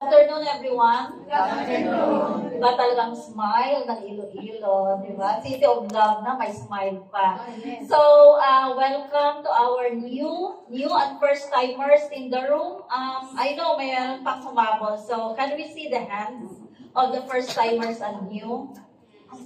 Afternoon, everyone. Good afternoon. Diba talagang smile ng ilo-ilo, diba? City of Love na may smile pa. So, welcome to our new and first timers in the room. I know mayroon pang sumabol. So, can we see the hands of the first timers and new?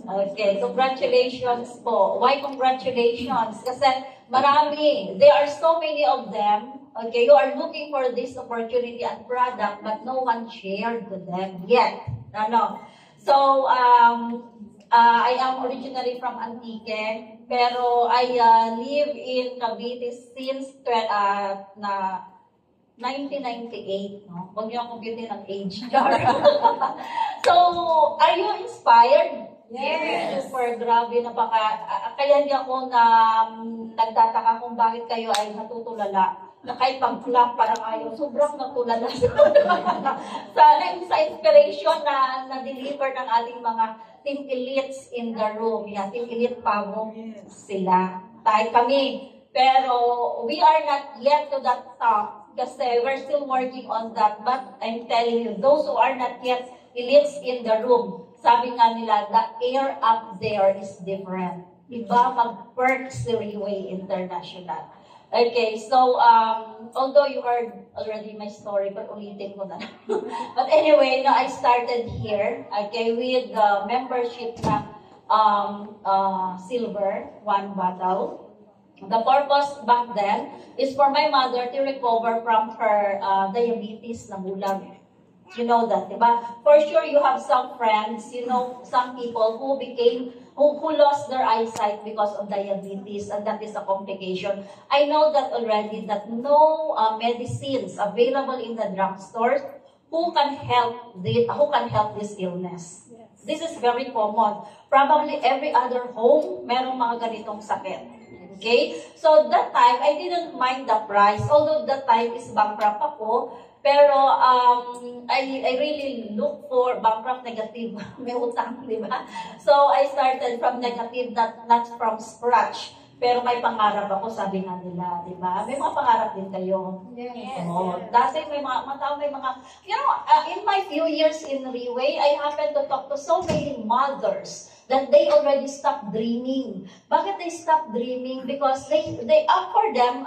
Okay, congratulations po. Why congratulations? Kasi marami. There are so many of them. Okay, you are looking for this opportunity and product, but no one shared with them yet. Ano? So, I am originally from Antique, pero I live in Cavite since 1998. No? Huwag niyo akong beauty ng age. So, are you inspired? Yes. Super grabe, kaya hindi ako nagtataka kung bakit kayo ay natutulala. Na kahit pag-clap parang ayaw, sobrang natulala. sa inspiration na deliver ng ating mga team elites in the room. Yeah, team elite pagong sila. Tayo kami. Pero we are not yet to that top kasi we're still working on that. But I'm telling you, those who are not yet elites in the room, sabi nga nila, the air up there is different. Iba mag-perk Siriway International. Okay, so, although you heard already my story, but ulitin ko na. But anyway, no, I started here, okay, with the membership na silver, 1 bottle. The purpose back then is for my mother to recover from her diabetes na bulag. You know that, diba? For sure, you have some friends, you know, some people who lost their eyesight because of diabetes, and that is a complication. I know that already, that no medicines available in the drugstores who can help this illness. Yes. This is very common. Probably every other home, merong mga ganitong sakit. Okay? So that time, I didn't mind the price, although that time is bankrupt ako. Pero I really look for bankrupt negative. May utang, di ba? So I started from negative, not from scratch. Pero may pangarap ako, sabi nga nila, di ba? May mga pangarap din kayo. Yes. So, dati may mga tao, you know, in my few years in Riway, I happened to talk to so many mothers that they already stopped dreaming. Bakit they stopped dreaming? Because they for them,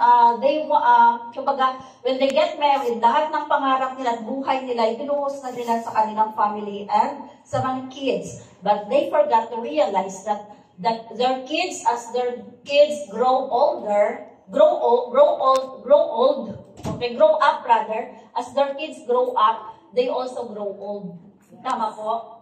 kumbaga, when they get married, lahat ng pangarap nila at buhay nila, ipinuhos na nila sa kanilang family and sa mga kids. But they forgot to realize that their kids, as their kids grow up rather, as their kids grow up, they also grow old. Tama po?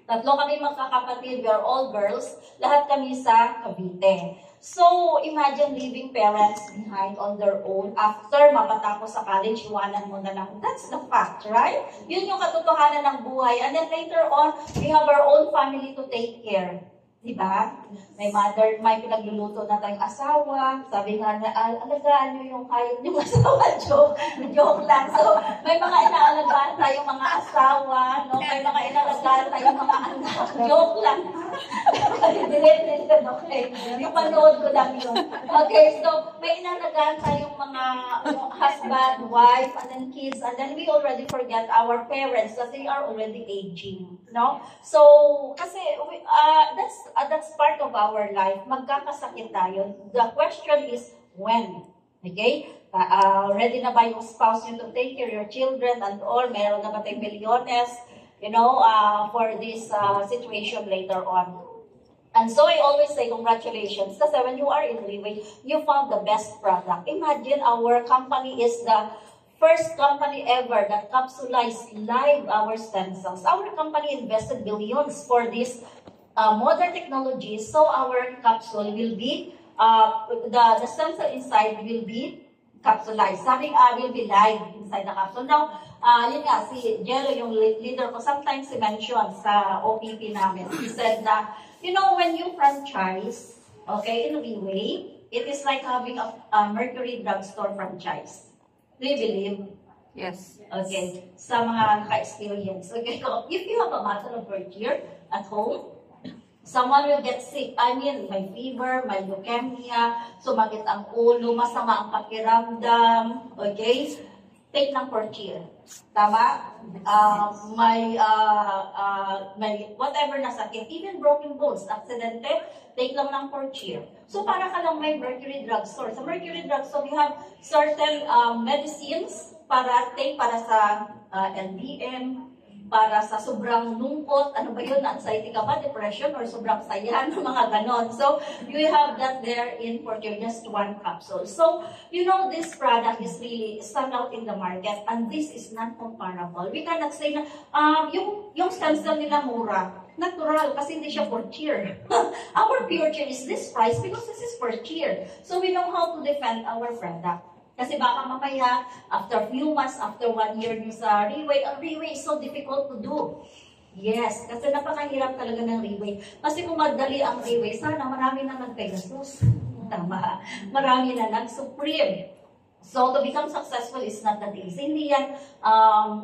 Tatlo kami magkakapatid, we are all girls, lahat kami sa Cavite. So, imagine leaving parents behind on their own after mapatapos sa college, iwanan mo na lang. That's the fact, right? Yun yung katotohanan ng buhay. And then later on, we have our own family to take care. Diba? May pinagluluto na tayong asawa. Sabi nga na, alagaan nyo yung hayop yung asawa. Joke lang. So, may mga inaalagaan tayong mga asawa, no? May mga inaalagaan tayong mga anak. Joke lang. Okay. Napanood ko lang yun. Okay, so, may inaalagaan tayong mga husband, wife, and then kids, and then we already forget our parents that they are already aging. No? So, kasi, that's part of our life. Magkakasakit tayo. The question is, when? Okay? Ready na ba yung spouse nyo to take care of your children and all? Meron na ba tayong milyones, you know, for this situation later on? And so I always say congratulations kasi when you are in Riway, you found the best product. Imagine our company is the first company ever that capsulized live our stem cells. Our company invested billions for this modern technology, so our capsule will be, the stem cell inside will be capsulized. Sabi will be live inside the capsule. Now, yun nga, si Jero, yung leader ko, sometimes he mentioned sa OPP namin, he said na, you know, when you franchise, okay, in Riway, it is like having a Mercury drugstore franchise. Do you believe? Yes. Okay. Sa mga naka-experience. Okay. So, if you have a matter of here at home, someone will get sick. I mean, may fever, may leukemia, sumakit ang ulo, masama ang pakiramdam. Okay? Take ng Portier. Tama? May whatever na sakit, even broken bones, aksidente, take lang ng for cheer. So para ka lang may Mercury Drugstore. Sa Mercury Drugstore, you have certain medicines para take para sa LDM, para sa sobrang lungkot, ano ba yun, anxiety ka ba, depression, or sobrang saya, mga ganon. So, you have that there in for just one capsule. So, you know, this product is really stand out in the market, and this is not comparable. We cannot say na, yung stem cell nila mura, natural, kasi hindi siya for cheer. Our pure cheer is this price because this is for cheer. So, we know how to defend our product. Kasi baka mamaya, after few months, after 1 year nyo sa Reway, ang Reway is so difficult to do. Yes, kasi napakahirap talaga ng Reway. Kasi kung madali ang Reway, sana marami na nag-Pegasus. Tama. Marami na nag-Supreme. So, to become successful is not that easy. Hindi yan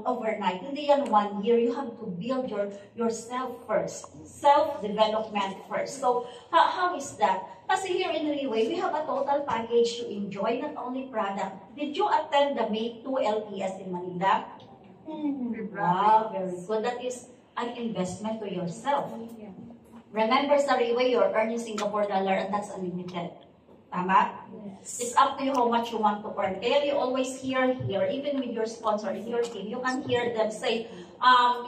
overnight. Hindi yan 1 year. You have to build yourself first. Self-development first. So, how is that? Kasi here in Reway, we have a total package to enjoy, not only product. Did you attend the May 2 LPS in Manila? Wow, very good. That is an investment to yourself. Remember sa Reway, you're earning Singapore dollar and that's unlimited. Tama? Yes. It's up to you how much you want to earn. Kaya you always hear here, even with your sponsor in your team, you can hear them say,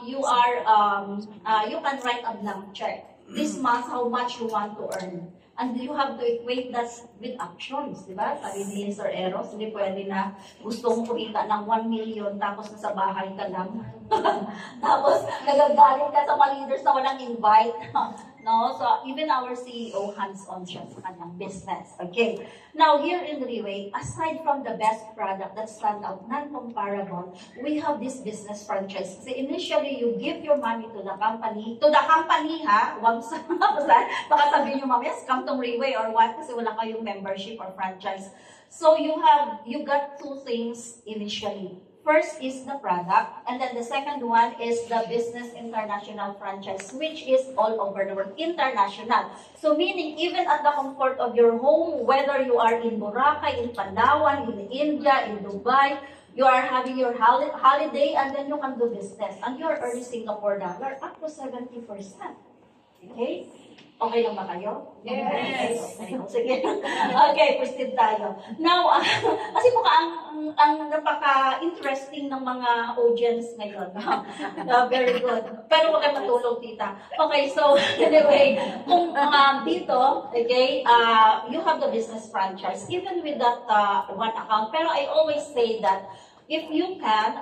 you can write a blank check. This month, how much you want to earn. And you have to equate that with actions, di ba? Sabi ni Sir Eros, hindi pwede na gusto mong kumita ng 1 million tapos nasa bahay ka lang. Tapos nagagalit ka sa mga leaders na walang invite. No? So even our CEO hands-on siya sa kanyang business. Okay. Now here in Reway, aside from the best product that stand out, non-comparable, we have this business franchise. Kasi initially, you give your money to the company ha, wag sa, baka sabihin nyo mamaya, come to Reway or what, kasi wala kayong membership or franchise. So you got two things initially. First is the product, and then the second one is the business international franchise, which is all over the world, international. So meaning, even at the comfort of your home, whether you are in Boracay, in Palawan, in India, in Dubai, you are having your holiday, and then you can do business. And you are earning Singapore dollar up to 70%. Okay? Okay lang ba kayo? Yes. Okay, sige. Okay, proceed tayo. Now, kasi mukha ang napaka-interesting ng mga audience ngayon. Very good. Pero huwag kayo matulog, tita. Okay, so anyway, kung dito, okay, you have the business franchise, even with that one account. Pero I always say that if you can,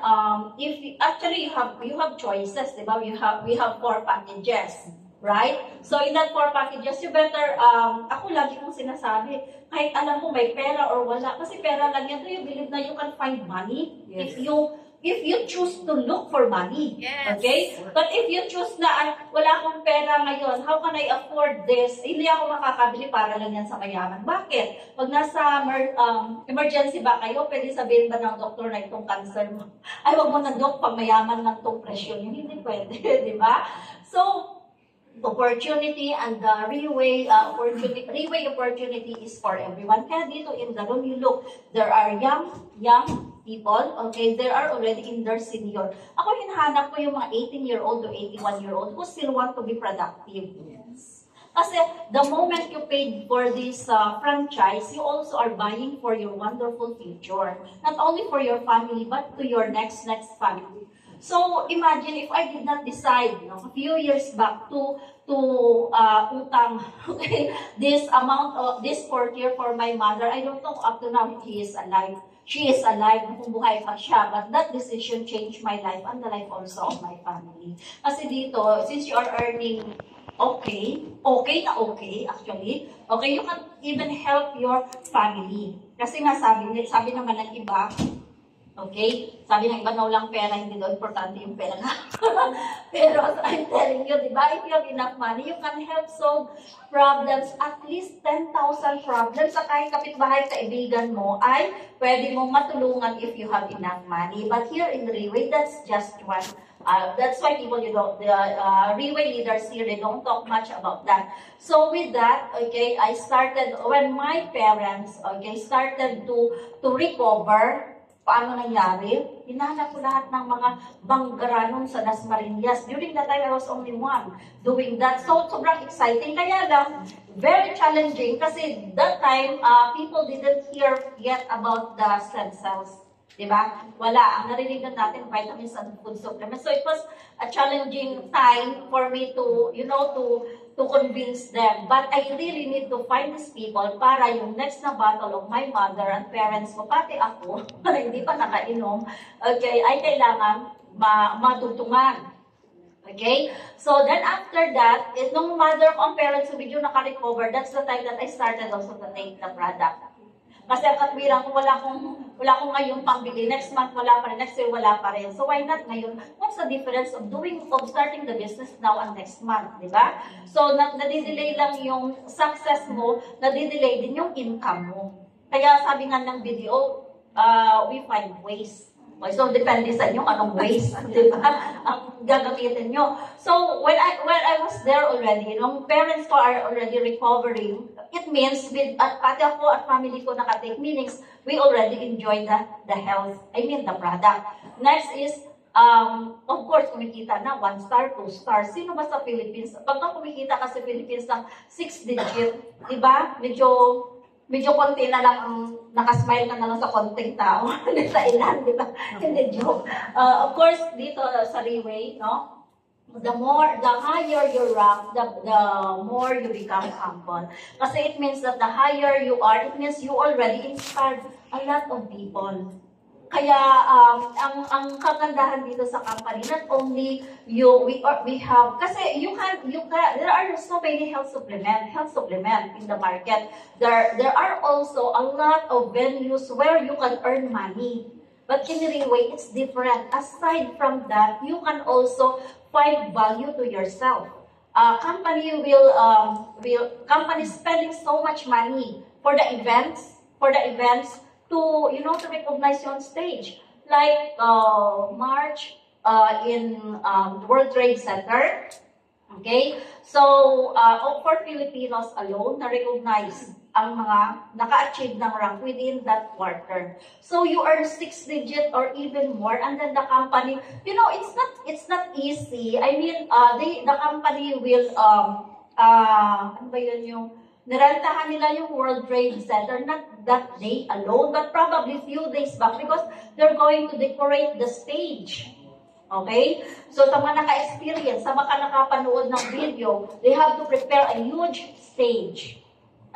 actually you have choices, di ba? We have 4 packages. Right? So, in that 4 packages, you better, ako lagi kong sinasabi, kahit alam mo may pera or wala, kasi pera lang yan, do you believe na you can find money? Yes. If you choose to look for money. Yes. Okay? But if you choose na, wala akong pera ngayon, how can I afford this? Hindi ako makakabili para lang yan sa mayaman. Bakit? Pag nasa emergency ba kayo, pwede sabihin ba ng doktor na itong cancer mo? Ay, wag mo na, dok, pag mayaman lang itong presyon. Hindi pwede, di ba? So, opportunity and the Reway opportunity is for everyone. Kaya dito in the room, you look, there are young people, okay, there are already in their senior. Ako hinahanap ko yung mga 18-year-old to 81-year-old who still want to be productive. Yes. Kasi the moment you paid for this franchise, you also are buying for your wonderful future. Not only for your family, but to your next family. So, imagine if I did not decide, a few years back to utang, okay, this amount of, this 4th year for my mother, I don't know up to now if he is alive. She is alive, kung buhay pa siya, but that decision changed my life and the life also of my family. Kasi dito, since you are earning okay, actually, okay, you can even help your family. Kasi nga sabi naman ng iba, okay? Sabi ng iba na walang pera, hindi daw importante yung pera. Pero I'm telling you, di ba? If you have enough money, you can help solve problems, at least 10,000 problems sa kahit kapitbahay, kaibigan mo, ay pwede mong matulungan if you have enough money. But here in Reway, that's just one. That's why people, the Reway leaders here, they don't talk much about that. So with that, okay, I started, when my parents, okay, started to recover, paano nangyari? Hinahanap ko lahat ng mga banggaranon sa Dasmariñas. During that time, I was only one doing that. So, sobrang exciting. Kaya lang, very challenging kasi that time, people didn't hear yet about the stem cells. Diba? Wala. Ang narinig na natin, vitamins and food supplements. So, it was a challenging time for me to, to convince them. But I really need to find these people para yung next na battle of my mother and parents ko, pati ako, hindi pa nakainom, okay, ay kailangan matutungan. Okay? So, then after that, nung mother ko ang parents ko medyo naka-recover, that's the time that I started also to take the product. Kasi ang katwiran ko, wala akong ngayon pambili. Next month, wala pa rin. Next year, wala pa rin. So, why not ngayon? What's the difference of starting the business now and next month, di ba? So, nadidelay lang yung success mo, nadidelay din yung income mo. Kaya sabi nga ng video, we find ways. So, depende sa inyo anong ways, di ba? Ang gagamitin nyo. So, when I was there already, nung parents ko are already recovering, it means, pati ako at family ko nakatake, meanings, we already enjoy the health, the product. Next is, of course, kumikita na 1 star, 2 star. Sino ba sa Philippines? Pagka kumikita ka sa Philippines ng 6 digit, di ba? Medyo konti na lang ang nakasmile ka na lang sa konting tao. Hindi sa ilan, di ba? Hindi joke. Of course, dito sa Riway, no? The higher your rank, the more you become humble. Kasi it means that the higher you are, it means you already inspired a lot of people. Kaya ang kagandahan dito sa company, not only we have, kasi there are so many health supplement in the market. There are also a lot of venues where you can earn money. But in Riway, it's different. Aside from that, you can also find value to yourself. Company spending so much money for the events to recognize you on stage. Like March in World Trade Center. Okay? So, for Filipinos alone, na-recognize ang mga naka-achieve ng rank within that quarter. So, you earn 6 digit or even more, and then the company, it's not easy. The company will, ano ba yun yung, nirentahan nila yung World Trade Center, not that day alone, but probably few days back because they're going to decorate the stage. Okay? So, sa mga naka-experience, sa mga nakapanood ng video, they have to prepare a huge stage.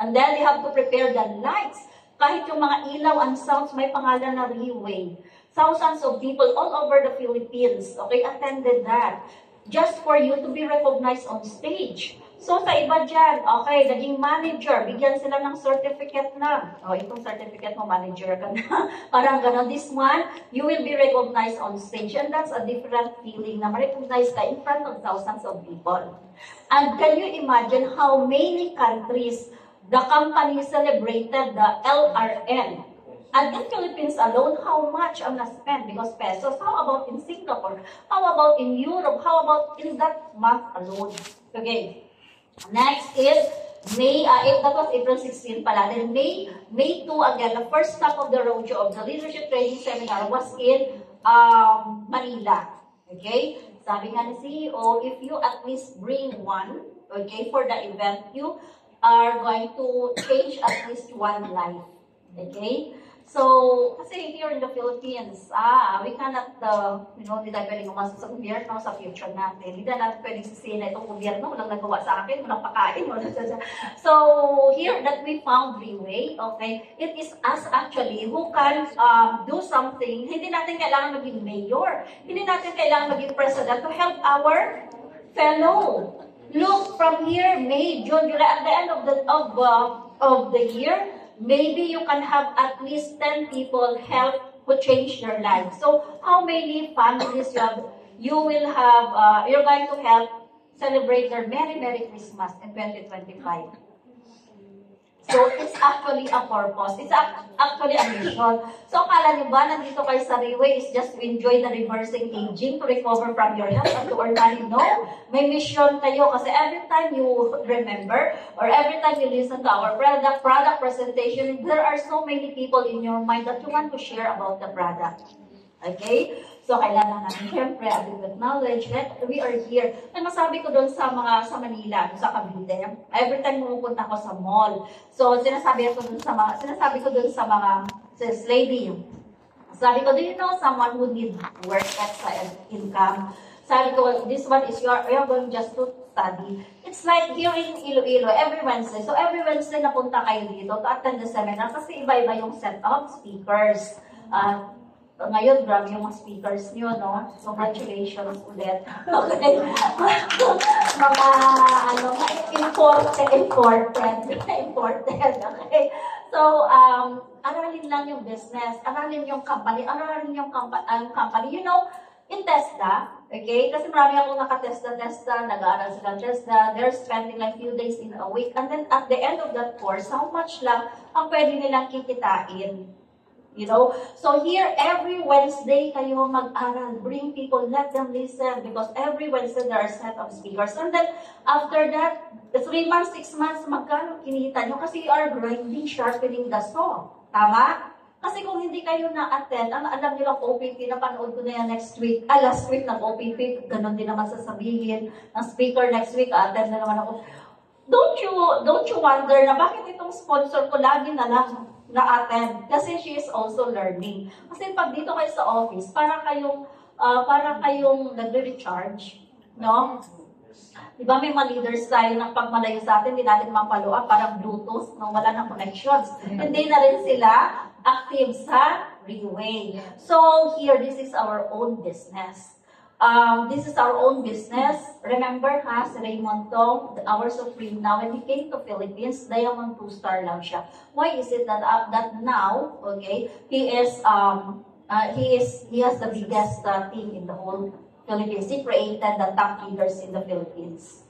And then, they have to prepare the lights. Kahit yung mga ilaw and sounds, may pangalan na Riway. Thousands of people all over the Philippines, okay, attended that. Just for you to be recognized on stage. So, sa iba dyan, okay, naging manager, bigyan sila ng certificate na. O, itong certificate mo, manager ka na. Parang gano'n. This one, you will be recognized on stage. And that's a different feeling na ma-recognize ka in front of thousands of people. And can you imagine how many countries the company celebrated the LRN? And in Philippines alone, how much ang na-spend? Because pesos. How about in Singapore? How about in Europe? How about in that month alone? Okay. Next is May, that was April 16 pala. Then May 2 again, the first stop of the roadshow of the Leadership Training Seminar was in Manila. Okay? Sabi nga ni CEO, if you at least bring one, okay, for the event, you are going to change at least one life. Okay? So, kasi here in the Philippines, we cannot, hindi tayo pwedeng umasok sa gobyerno sa future natin. Hindi na natin pwedeng sisihin na itong gobyerno, walang nagawa sa akin, walang pakain, So, here that we found Riway, okay, it is us actually who can do something. Hindi natin kailangan maging mayor. Hindi natin kailangan maging president to help our fellow. Look, from here, May, June, July, at the end of the year, maybe you can have at least 10 people help who change their lives. So, how many families you're going to help celebrate their Merry Merry Christmas in 2025? So, it's actually a purpose. It's actually a mission. So, akala niyo ba, nandito kayo sa Riway is just to enjoy the reversing aging, to recover from your health, and to earn money? No. May mission kayo kasi every time you remember, or every time you listen to our product presentation, there are so many people in your mind that you want to share about the product. Okay? So, kailangan natin, syempre, adequate knowledge that we are here. Ang masabi ko doon sa Manila, sa Cavite, every time pumupunta ko sa mall. So, sinasabi ko doon sa mga sis lady. Sabi ko, do you know someone who need work extra income? Sabi ko, this one is you're going just to study. It's like here in Iloilo, every Wednesday. So, every Wednesday napunta kayo dito to attend the seminar kasi iba-iba yung set of speakers. Ngayon, grabe yung mga speakers nyo, no? Congratulations ulit. Okay. Mga, imported. Okay. So, aralin lang yung business, aralin yung company, company. You know, in Tesla, okay? Kasi marami akong naka-Tesla, nag-aaral sila Tesla. They're spending like few days in a week. And then at the end of that course, how much lang ang pwede nilang kikitain? You know, so here every Wednesday kayo mag-aral, bring people, let them listen because every Wednesday there are a set of speakers. And then after that, 3 months, 6 months, magkano kinita nyo kasi you are grinding, sharpening the saw. Tama? Kasi kung hindi kayo na-attend, alam nyo lang OPP, napanood ko na yan last week nag-OPP, ganun din naman sasabihin ng speaker next week, attend na naman ako. Don't you wonder na bakit itong sponsor ko lagi na lang na-attend? Kasi she is also learning. Kasi pag dito kayo sa office, para kayong nagre-recharge, no? Diba may mga leaders tayo na pag malayo sa atin, hindi natin mapalo up, parang Bluetooth, no? Wala ng connections. Hindi na rin sila active sa Riway. So here, this is our own business. This is our own business. Remember ha, si Raymond Tong, our Supreme now, when he came to Philippines, Diamond 2-star lang siya. Why is it that now, okay, he has the biggest team in the whole Philippines. He created the top leaders in the Philippines.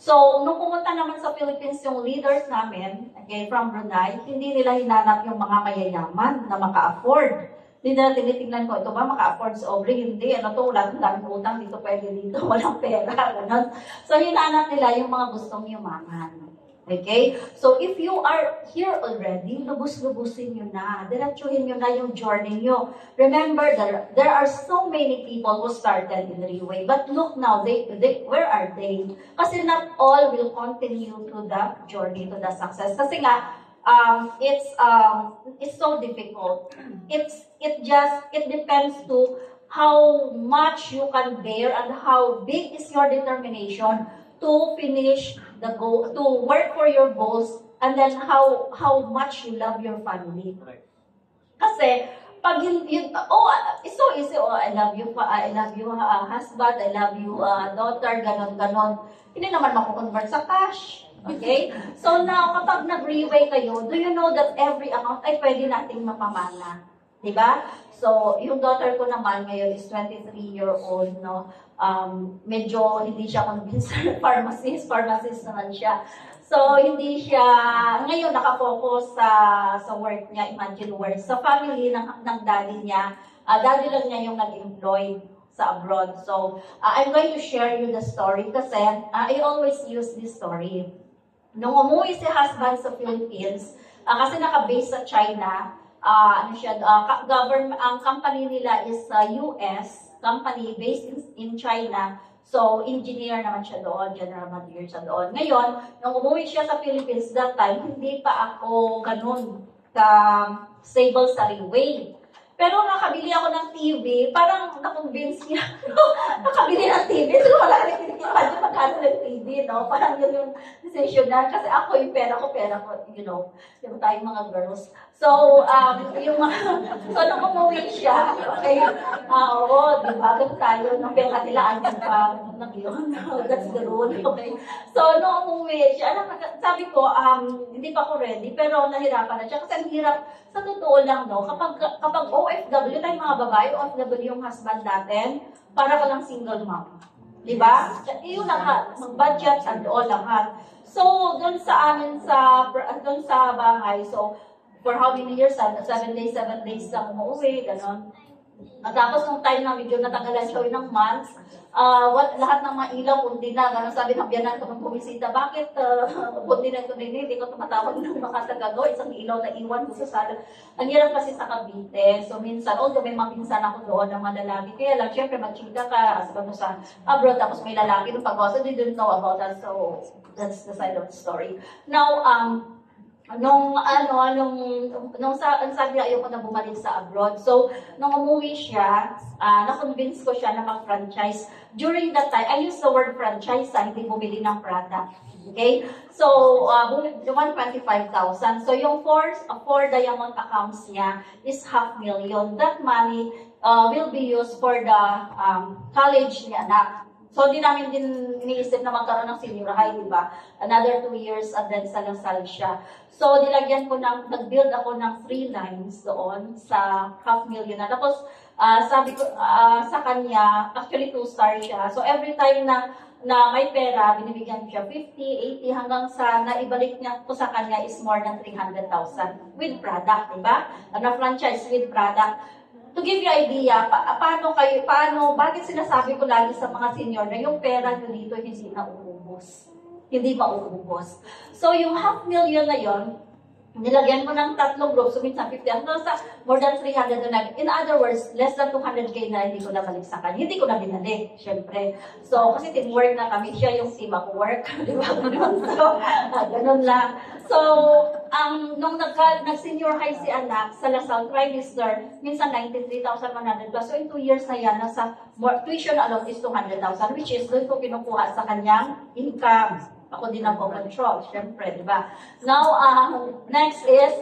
So, nung pumunta naman sa Philippines yung leaders namin, okay, from Brunei, hindi nila hinanap yung mga mayayaman na maka-afford. Hindi na tinitingnan ko, ito ba maka-afford sa Obre? Hindi, ano to, wala ng utang, dito pwede dito, walang pera, gano'n. So, hinanap nila yung mga gustong yumaman. Okay? So, if you are here already, lubus-lubusin nyo na. Diretsuhin nyo na yung journey nyo. Remember, there are so many people who started in Riway. But look now, where are they? Kasi not all will continue to the journey, to the success. Kasi nga, it's so difficult. It depends to how much you can bear and how big is your determination to finish the goal, to work for your goals, and then how much you love your family. Kasi pag it's so easy, I love you husband, I love you daughter, ganon. Hindi naman makukonvert sa cash. Okay? So now, kapag nag-Riway kayo, do you know that every amount ay pwede nating mapamana? Diba? So, yung daughter ko naman ngayon is 23-year-old, no? Medyo hindi siya convinced pharmacist naman siya. So, hindi siya, ngayon nakafocus sa work niya, Imagine Works. Sa family ng daddy niya, daddy lang niya yung nag-employ sa abroad. So, I'm going to share you the story kasi I always use this story. Nung umuwi si husband sa Philippines, kasi naka-base sa China, ang company nila is US company based in China. So, engineer naman siya doon, general manager siya doon. Ngayon, nung umuwi siya sa Philippines that time, hindi pa ako ganun ka-stable sa Riway. Pero nakabili ako ng TV, parang na-convince niya. Nakabili ng TV, so wala rin hindi naman magkano ng TV, no? Parang yun yung decision na. Kasi ako, yung pera ko, you know, yung tayong mga girls. So, so nung umuwi siya, okay, di ba, ganun tayo, nung pera nila, anong pa, yun, that's the rule, okay. So, nung umuwi siya, sabi ko, hindi pa ako ready, pero nahirapan na siya, kasi ang hirap, sa totoo lang, no, kapag OFW, tayong mga babae, OFW yung husband natin, para ka lang single mom. Diba? Yun lahat, mag-budget and all lahat. So, doon sa amin, doon sa bahay, so, for how many years? 7 days lang umuwi, gano'n. At tapos nung time na medyo natanggalan siya ng months, lahat ng mga ilaw, kundi na. Ganun sabi ng biyanan ko nung bumisita, bakit kundi na, hindi ko tumatawag ng mga tagago, isang ilaw na iwan ko sa sala. Ang hirap kasi sa Cavite. So minsan, although may mga pinsan ako doon ng mga lalaki, kaya lang, syempre magchika ka, sabi mo sa abroad, tapos may lalaki nung pag-also, they didn't know about that. So that's the side of the story. Now, sabi niya ayoko na bumalik sa abroad. So, nung umuwi siya, na-convince ko siya na mag-franchise. During that time, I use the word franchise, hindi bumili ng product. Okay? So, 125,000. So, yung four diamond accounts niya is 500,000. That money will be used for the college ni anak. So, hindi namin din iniisip na magkaroon ng senior high, di ba? Another 2 years and then salasal siya. So, nag-build ako ng 3 lines doon sa 500,000 na. Tapos, sabi ko sa kanya, actually 2-star siya. So, every time na may pera, binibigyan siya 50, 80, hanggang sa naibalik niya ko sa kanya is more than 300,000 with product, di ba? Na-franchise with product. To give you idea, bakit sinasabi ko lagi sa mga senior na yung pera nyo dito hindi na uubos. Hindi pa uubos. So, yung 500,000 na yon, nilagyan mo ng 3 groups, so minsan 50, hanggang sa more than 300 na. In other words, less than 200K na hindi ko na balik sa kanya. Hindi ko na binalik, syempre. So, kasi teamwork na kami, siya yung team ako work, di ba? So, ganun lang. So, nung nag-senior high si anak sa Lasal trimester, minsan 93,100 plus. So, in 2 years na yan, tuition alone is 200,000, which is doon ko kinukuha sa kanyang income. Ako din ang control, syempre, di ba? Now, next is,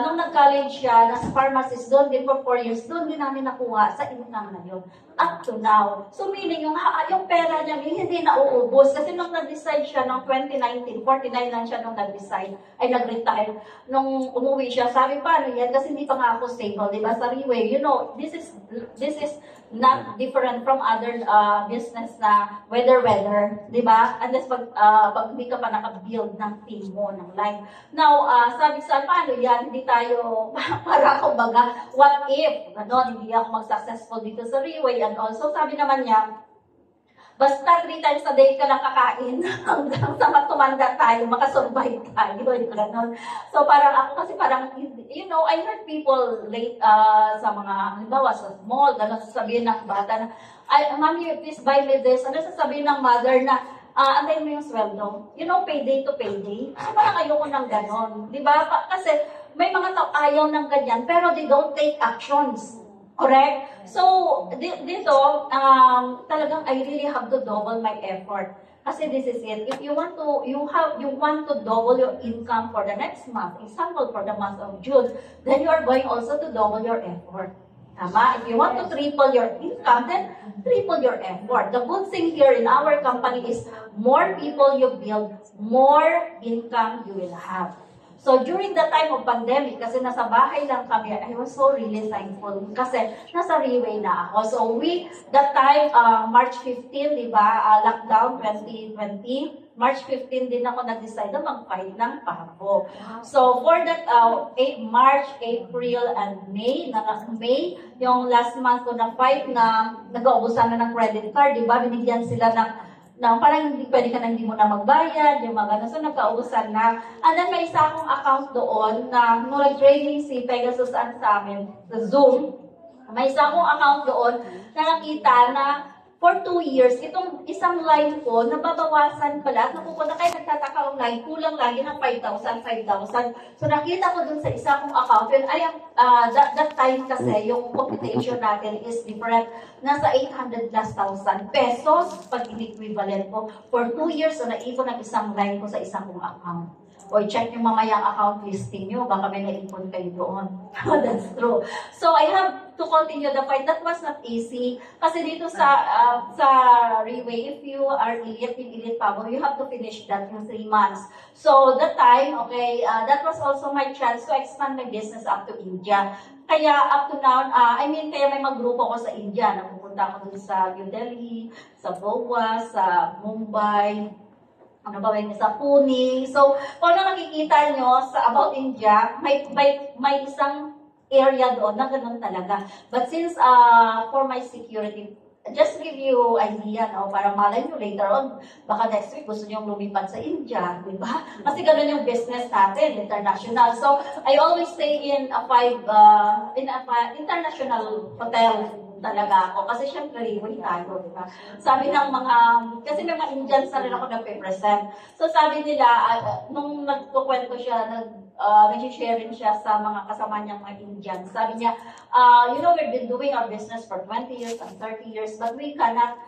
nung nag-college siya, nasa pharmacist doon din for 4 years, doon din namin nakuha sa income na yun. Up to now. So, meaning, yung pera niya, hindi na uubos. Kasi nung nag-decide siya ng 2019, 49 lang siya nung nag-decide, ay nag-retire. Nung umuwi siya, sabi, paano yan? Kasi hindi pa nga ako stable, di ba? Sa Riway, you know, this is not different from other business na weather, di ba? Unless pag hindi ka pa naka-build ng team mo, ng line. Now, sabi sa paano yan? Hindi tayo, para kumbaga, what if, hindi ako mag-successful dito sa Riway, and also, sabi naman niya, basta 3 times a day ka lang kakain hanggang sa matumanda tayo, makasurvive tayo, gano'n. So parang ako kasi parang, you know, I heard people late sa mga, halimbawa sa mall, gano'n sasabihin ng bata na, Mommy, please buy me this. Ano sasabihin ng mother na, antayin mo yung sweldo. You know, payday to payday. So parang ayoko ng gano'n. Di ba? Kasi may mga tao ayaw ng ganyan, pero they don't take actions. Correct? So, dito, talagang I really have to double my effort. Kasi this is it. If you want to double your income for the next month, example for the month of June, then you are going also to double your effort. Tama? If you want to triple your income, then triple your effort. The good thing here in our company is more people you build, more income you will have. So, during the time of pandemic, kasi nasa bahay lang kami, I was so really thankful kasi nasa Riway na ako. So, that time, March 15, di ba, lockdown 2020, March 15 din ako nag-decide na mag-fight ng pabo. So, for that, March, April, and May, yung last month ko na-fight na nag-aubusan na ng credit card, di ba, binigyan sila ng parang hindi mo na magbayad, yung mga ganun. So, nagkaubusan na. And then, may isa akong account doon na nung nag-training si Pegasus sa amin, sa Zoom, may isa akong account doon na nakita na for 2 years, itong isang line ko, nababawasan pala, napupunta kayo nagtataka ang line, kulang lagi ng 5,000. So, nakita ko dun sa isa kong account, yun, that time kasi, yung computation natin is different. Nasa 800 plus thousand pesos pag in-equivalent ko. For 2 years, so naipon ang isang line ko sa isang kong account. O check yung mamayang account listing nyo, baka may naipon kayo doon. That's true. So, I have to continue the fight. That was not easy. Kasi dito sa Riway, if you are elite pabo, you have to finish that in 3 months. So, that time, okay, that was also my chance to expand my business up to India. Kaya up to now, kaya may magrupo ko sa India. Napupunta ako dun sa New Delhi, sa Goa, sa Mumbai, ano ba may sa Pune. So, kung ano nakikita nyo sa About India, may isang area doon na ganun talaga. But since for my security, just to give you idea, no, para malay nyo later on, baka next week gusto nyo lumipat sa India, di ba? Kasi ganun yung business natin, international. So, I always stay in a international hotel talaga ako. Kasi syempre, riway tayo, di ba? Sabi ng mga, kasi may mga Indians na rin ako nagpe-present. So, sabi nila, nung nagkukwento siya, nag-share rin siya sa mga kasama niyang mga Indians. Sabi niya, you know, we've been doing our business for 20 years and 30 years, but we cannot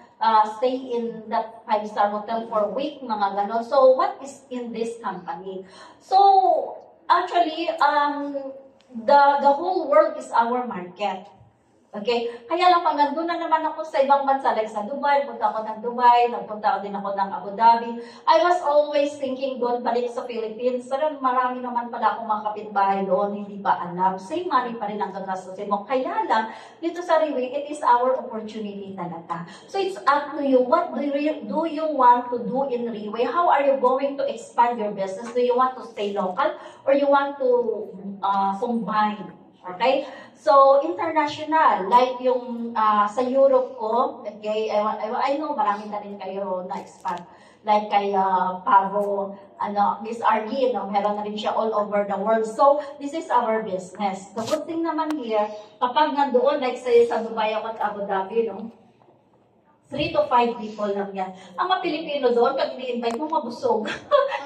stay in that 5-star hotel for a week, mga ganon. So, what is in this company? So, actually, the whole world is our market. Okay? Kaya lang pag nandun na naman ako sa ibang bansa, like sa Dubai, punta ako ng Dubai, nagpunta din ako ng Abu Dhabi, I was always thinking doon, balik sa Philippines, pero marami naman pala akong mga kapitbahay doon, hindi pa alam. Same money pa rin ang gagastusin mo. Kaya lang, dito sa Riway, it is our opportunity talaga. So it's up to you. What do you want to do in Riway? How are you going to expand your business? Do you want to stay local or you want to combine? Okay? So, international, like yung sa Europe ko, okay, I know marami na rin kayo na-expand. Like kay Pavo, Miss Argy, meron na rin siya all over the world. So, this is our business. The good thing naman here, kapag nandoon, like sa Dubai ako at Abu Dhabi, 3 to 5 people lang yan. Ang mga Pilipino doon, pag ini-invite mo, mabusog.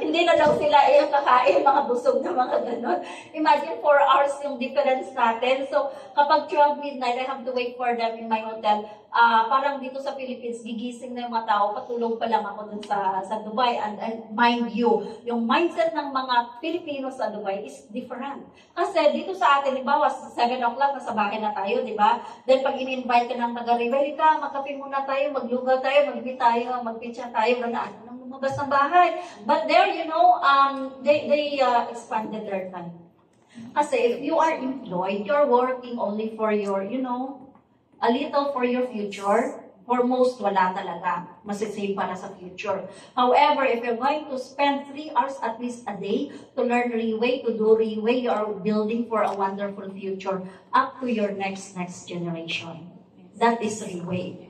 Hindi na daw sila kakain, mga busog na mga ganon. Imagine 4 hours yung difference natin. So, kapag 12 midnight, I have to wait for them in my hotel. Parang dito sa Philippines, gigising na yung mga tao, patulog pa lang ako dun sa Dubai. And mind you, yung mindset ng mga Pilipino sa Dubai is different. Kasi dito sa atin, diba, 7 o'clock, nasa bahay na tayo, diba? Then pag in-invite ka ng taga-River, magkape muna tayo, maglugaw tayo, mag-meet tayo, mag-pitcha tayo, ganaan nang lumabas ng bahay. But there, you know, they expanded their time. Kasi if you are employed, you're working only for your, you know, a little for your future. For most, wala talaga. Masisave para sa future. However, if you're going to spend 3 hours at least a day to learn Riway, to do Riway, you are building for a wonderful future up to your next generation. That is Riway.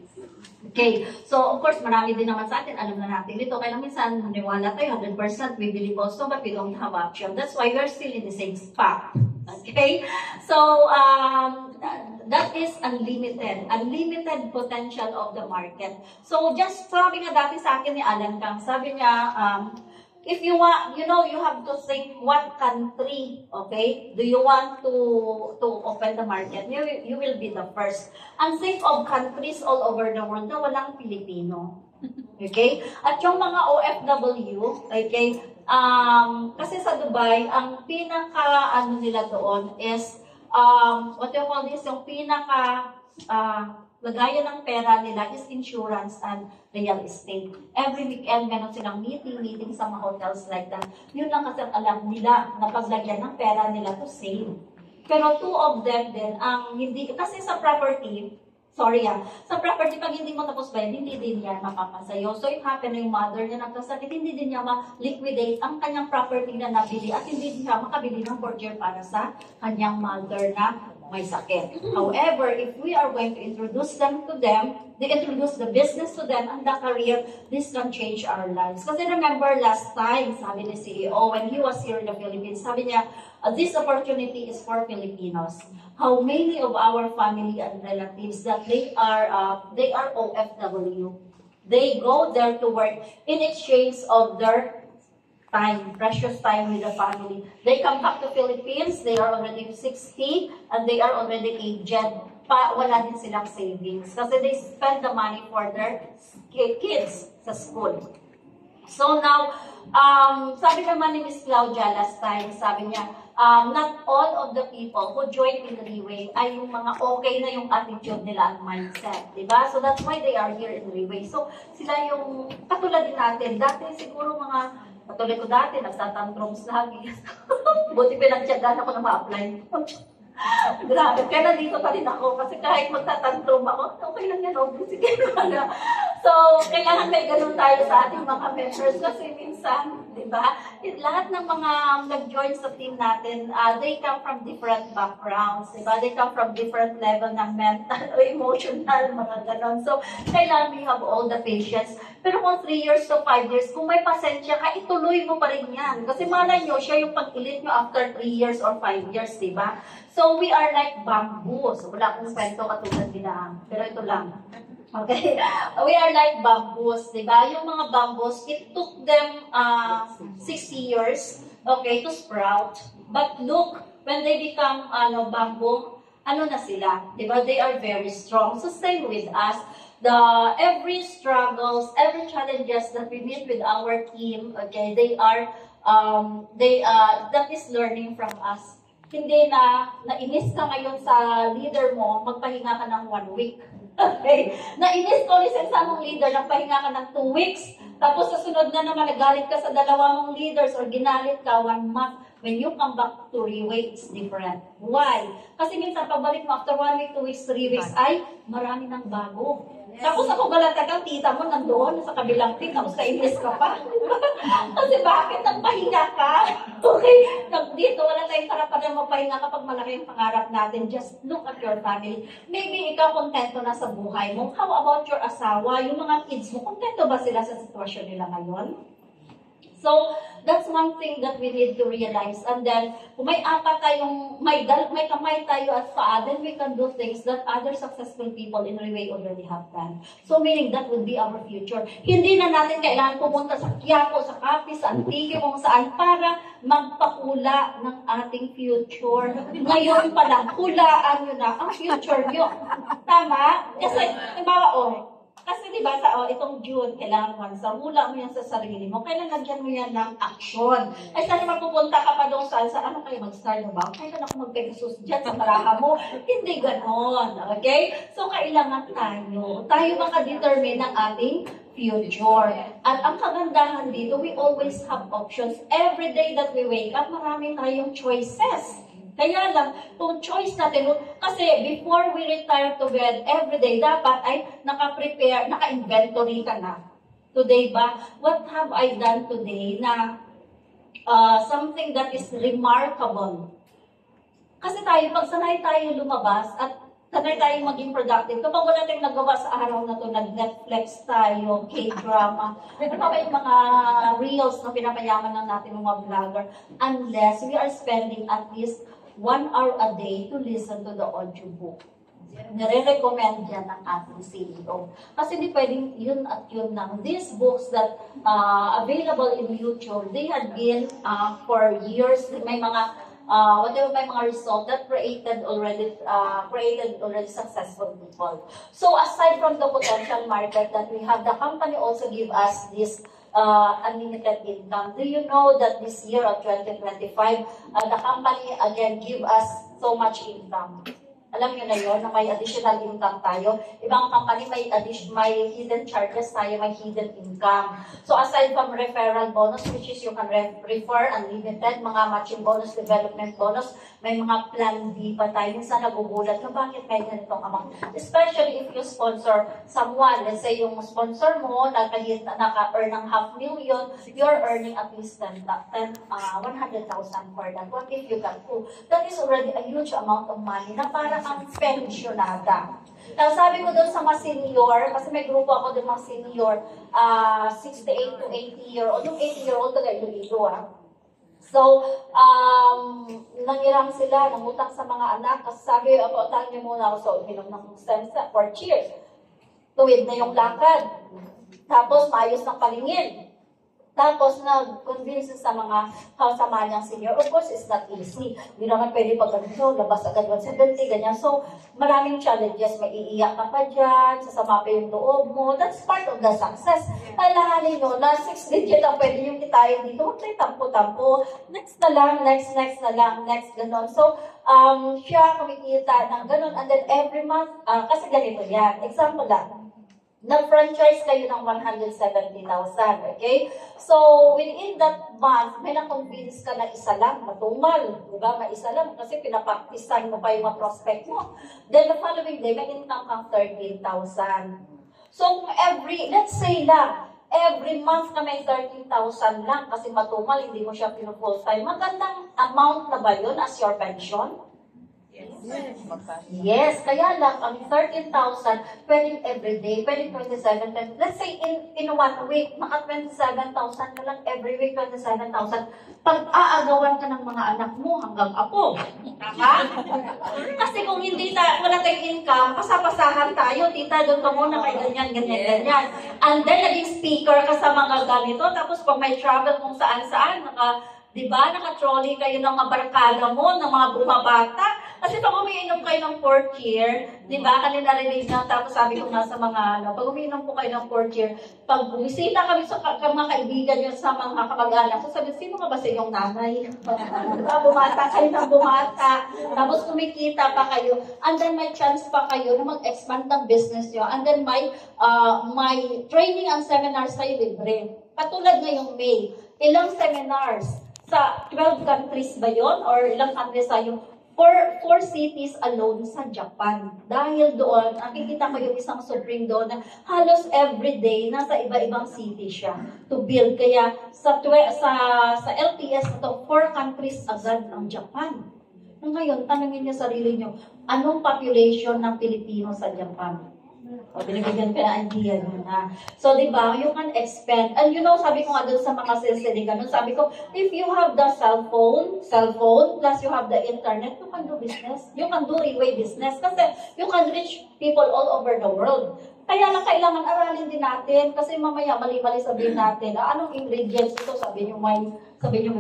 Okay, so of course, marami din naman sa atin, alam na natin dito. Kaya minsan, naniwala tayo, 100%, we believe also, but we don't have option. That's why we're still in the same spot. Okay, so that is unlimited potential of the market. So just sabi nga dati sa akin ni Alan Kang, sabi niya, if you want, you know, you have to think what country, okay, do you want to open the market? You will be the first. And think of countries all over the world na walang Pilipino. Okay? At yung mga OFW, okay, kasi sa Dubai, ang pinaka, nila doon is, what you call this, yung pinaka, lagayan ng pera nila is insurance and real estate. Every weekend, meron silang meeting sa mga hotels like that. Yun lang kasi alam nila na paglagyan ng pera nila to save. Pero 2 of them din, ang hindi, kasi sa property, sa property, pag hindi mo tapos bayad, hindi din yan mapapasayo. So, it happened na yung mother niya nagkasakit, hindi din niya ma-liquidate ang kanyang property na nabili at hindi niya makabili ng forger para sa kanyang mother na may sakit. However, if we are going to introduce them to them, they introduce the business to them and the career, this can change our lives. Kasi remember last time, sabi ni CEO, when he was here in the Philippines, sabi niya, this opportunity is for Filipinos. How many of our family and relatives that they are OFW, they go there to work in exchange of their time, precious time with the family. They come back to Philippines, they are already 60, and they are already aged. Wala din silang savings. Kasi they spend the money for their kids sa school. So now, sabi naman ni Miss Claudia last time, sabi niya, not all of the people who join in Riway ay yung mga okay na yung attitude nila at mindset. Diba? So that's why they are here in Riway. So sila yung katulad din natin. Dati siguro mga katulad ko dati, nagtatantrums lagi. Buti pinagtyagaan ako na ma-apply. Grabe, kaya nandito pa rin ako. Kasi kahit magtatantrum ako, okay lang yan, sige. So, kailangan may ganun tayo sa ating mga members. Kasi minsan, pinsan, di ba? Lahat ng mga nag-join sa team natin, they come from different backgrounds, di ba? They come from different level ng mental o emotional, mga ganon. So, kailangan we have all the patience. Pero kung 3 years to 5 years, kung may pasensya ka, ituloy mo pa rin yan. Kasi malay nyo, siya yung pag-ilit nyo after 3 years or 5 years, di ba? So, we are like bamboo. So, wala akong kwento katulad nila. Pero ito lang. Okay? We are like bamboos, di ba? Yung mga bamboos, it took them 6 years, okay, to sprout. But look, when they become bamboo, ano na sila? Di ba? They are very strong. So same with us. Every struggles, every challenges that we meet with our team, okay, they are that is learning from us. Hindi na nainis ka ngayon sa leader mo, magpahinga ka ng 1 week. Okay? Nainis ko ulit sa isang leader, nagpahinga ka ng 2 weeks. Tapos sa sunod na naman, nagalit ka sa 2 mong leaders or ginalit ka 1 month. When you come back to Riway, it's different. Why? Kasi minsan, pagbalik mo after 1 week, 2 weeks, 3 weeks, ay marami ng bago. Tapos ako galatagang tita mo nandoon sa kabilang team, tapos nainis ka pa. Kasi bakit nagpahinga ka? Okay? Dito, wala tayong karapan na magpahinga kapag malaki yung pangarap natin. Just look at your family. Maybe ikaw kontento na sa buhay mo. How about your asawa? Yung mga kids mo, kontento ba sila sa sitwasyon nila ngayon? So, that's one thing that we need to realize. And then, kung may apat tayong, may kamay tayo at paa, then we can do things that other successful people in Riway already have done. So, meaning that would be our future. Hindi na natin kailangan pumunta sa Quiapo, sa Capiz, sa Antique, kung saan, para magpakula ng ating future. Ngayon pa lang, hulaan nyo na ang future nyo. Tama? Kasi, kasi di ba itong June, kailangan once sa hula mo yan sa sarili mo, kailan lagyan mo yan ng action. Ay, sana mapupunta ka pa doon sa ano kayo mag-start mo ba? Kailan ako mag-pegasus dyan sa baraha mo? Hindi ganon. Okay? So, kailangan tayo makadetermine ng ating future. At ang kagandahan dito, we always have options. Every day that we wake up, marami tayong choices. Kaya lang, kung choice natin, kasi before we retire to bed every day, dapat ay naka-prepare, naka-inventory ka na. Today ba? What have I done today na something that is remarkable? Kasi pag sanay tayo lumabas at sanay tayong maging productive, kapag wala tayong nagawa sa araw na to, nag-Netflix tayo, K-drama, ano ba yung mga reels na pinapayaman ng natin ng mga vlogger, unless we are spending at least 1 hour a day to listen to the audiobook. Nire-recommend yan ng ating CEO. Kasi hindi pwedeng yun at yun lang. These books that available in YouTube, they had been for years, may mga may mga result that created already successful people. So aside from the potential market that we have, the company also give us this unlimited income. Do you know that this year of 2025, the company again give us so much income? Alam niyo na yun, na may additional income tayo. Ibang company may hidden charges tayo, may hidden income. So aside from referral bonus, which is you can refer unlimited, mga matching bonus, development bonus, may mga plan B pa tayo. Minsan nagugulat ka, bakit may ganitong amount? Especially if you sponsor someone. Let's say yung sponsor mo, naka-earn ng 500,000, you're earning at least 100,000 for that. What if you can do? That is already a huge amount of money na para ang pensionada. Now, sabi ko doon sa mga senior, kasi may grupo ako doon mga senior, 68 to 80-year-old. Yung 80-year-old talaga Iloilo, So, nangiram sila, nangutang sa mga anak, kasi sabi, tahan niyo muna ako sa uminom ng stem cell for cheers. Tuwid na yung lakad. Tapos, maayos ng palingin. Tapos, nag-convince sa mga kasama niyang senior. Of course, it's not easy. Hindi naman pwede pag ganito, labas agad 170, ganyan. So, maraming challenges. May iiyak ka pa dyan, sasama pa yung loob mo. That's part of the success. Alahanin nyo, na 6 digit ang pwede yung kitayin dito. Huwag tayo tampo-tampo. Next na lang, next na lang, next, gano'n. So, siya kumikita ng gano'n. And then every month, kasi ganito yan. Example lang. Nag-franchise kayo ng 170,000, okay? So, within that month, may na-convince ka na isa lang, matumal, di ba? May isa lang, kasi pinapaktisan mo pa yung mga prospect mo. Then, the following day, may income kang 13,000. So, let's say lang, every month na may 13,000 lang kasi matumal, hindi mo siya pinu-full time. Magandang amount na ba yun as your pension? Yes, kaya lang, ang 13,000, pwedeng everyday, pwedeng 27,000. Let's say, in 1 week, maka 27,000 na lang every week, 27,000. Pag-aagawan ka ng mga anak mo hanggang apo. Tama? Kasi kung hindi wala tayong income, pasapasahan tayo, tita, doon ka muna kay ganyan, ganyan, ganyan. And then, naging speaker ka sa mga ganito, tapos pag may travel kung saan-saan, di ba, naka-trolley kayo ng mga barkada mo, ng mga bumabata. Kasi pag umiinom kayo ng 4th year, di ba, kanina narinig nga, tapos sabi ko nga sa mga, pag umiinom po kayo ng 4th year, pag bumisita kami sa mga kaibigan nyo, sa mga kamag-anak, so sabi, sino nga ba sa inyong nanay? Bumata kayo ng bumata, tapos kumikita pa kayo, and then may chance pa kayo na mag-expand ng business nyo, and then may training and seminars kayo libre. Katulad ngayong May, ilang seminars? Sa 12 countries ba yon? Or ilang countries tayo? 4 cities alone sa Japan. Dahil doon, nakikita ko yung isang Supreme doon na halos everyday nasa iba-ibang city siya to build. Kaya sa LTS na to, 4 countries agad ang Japan. Ngayon, tanungin niyo sarili niyo, anong population ng Pilipino sa Japan? O, binibigyan ka na idea nyo na. So, di ba, you can expand. And you know, sabi ko nga dun sa mga sisiligan, sabi ko, if you have the cellphone, plus you have the internet, you can do business. You can do Riway business. Kasi you can reach people all over the world. Kaya lang kailangan aralin din natin. Kasi mamaya, mali-mali sabihin natin, anong ingredients ito? Sabi nyo may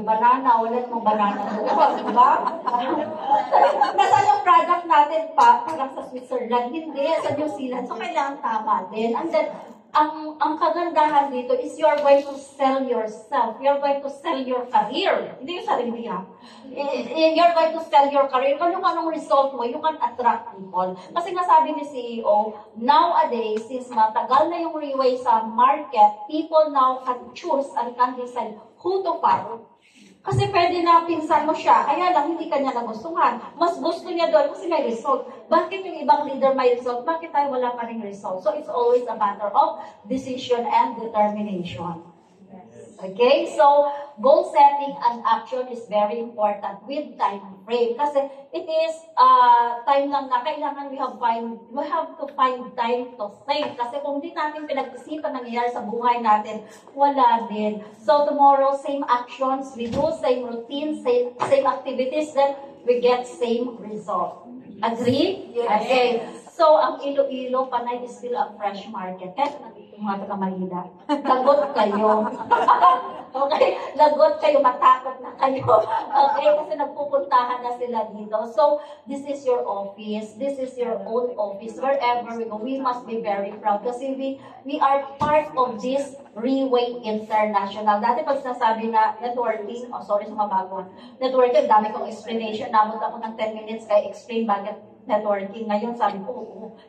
banana, wala namang banana. Di ba? Nasaan yung product natin pa? Parang sa Switzerland. Hindi, sa New Zealand. So, kailangan tama din. And then, ang kagandahan dito is you're going to sell yourself. You're going to sell your career. Hindi yung sarili ha. You're going to sell your career. Kung anong result mo, you can attract people. Kasi nga sabi ni CEO, nowadays, since matagal na yung Riway sa market, people now can choose and can decide who to follow. Kasi pwede na pinsan mo siya, kaya lang hindi kanya nagustuhan. Mas gusto niya doon kasi may result. Bakit yung ibang leader may result? Bakit tayo wala pa rin result? So it's always a matter of decision and determination. Okay? So, goal setting and action is very important with time frame. Kasi it is time lang na kailangan we have to find time to think. Kasi kung di natin pinag-isipan nangyayari sa buhay natin, wala din. So, tomorrow, same actions we do, same routine, same activities, then we get same result. Agree? Yes. Okay. So, ang Iloilo, Panay is still a fresh market. Kaya nandito mga taga-Manila. Lagot kayo. Okay? Lagot kayo, matakot na kayo. Okay? Kasi nagpupuntahan na sila dito. So, this is your office. This is your own office. Wherever we go, we must be very proud. Kasi we are part of this Riway International. Dati pag sinasabi na networking, sorry sa mga bago. Networking, dami kong explanation. Namot ako ng 10 minutes kaya explain bakit networking. Ngayon, sabi ko,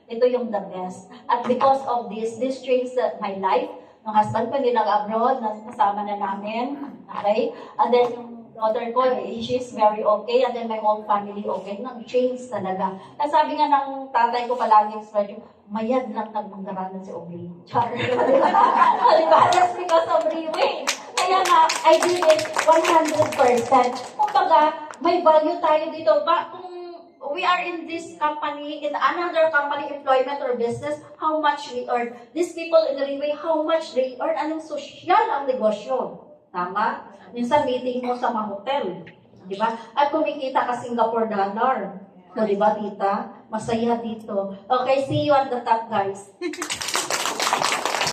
ito yung the best. At because of this changed my life. Yung husband ko, hindi nag-abroad, nasama na namin. Okay? And then, yung daughter ko, she's very okay. And then, my whole family okay. Nag-change talaga. At sabi nga ng tatay ko palagi expression, mayad lang nagmanggaranan si Obli. Char. Diba? That's because of Riway. Kaya nga, I did it 100%. Kumbaga, may value tayo dito. Kung we are in this company, in another company, employment or business, how much we earn. These people in the Riway, how much they earn. Anong social ang negosyo. Tama? Minsan meeting mo sa mga hotel. Diba? At kumikita ka Singapore dollar. So, diba, tita? Masaya dito. Okay, see you at the top, guys.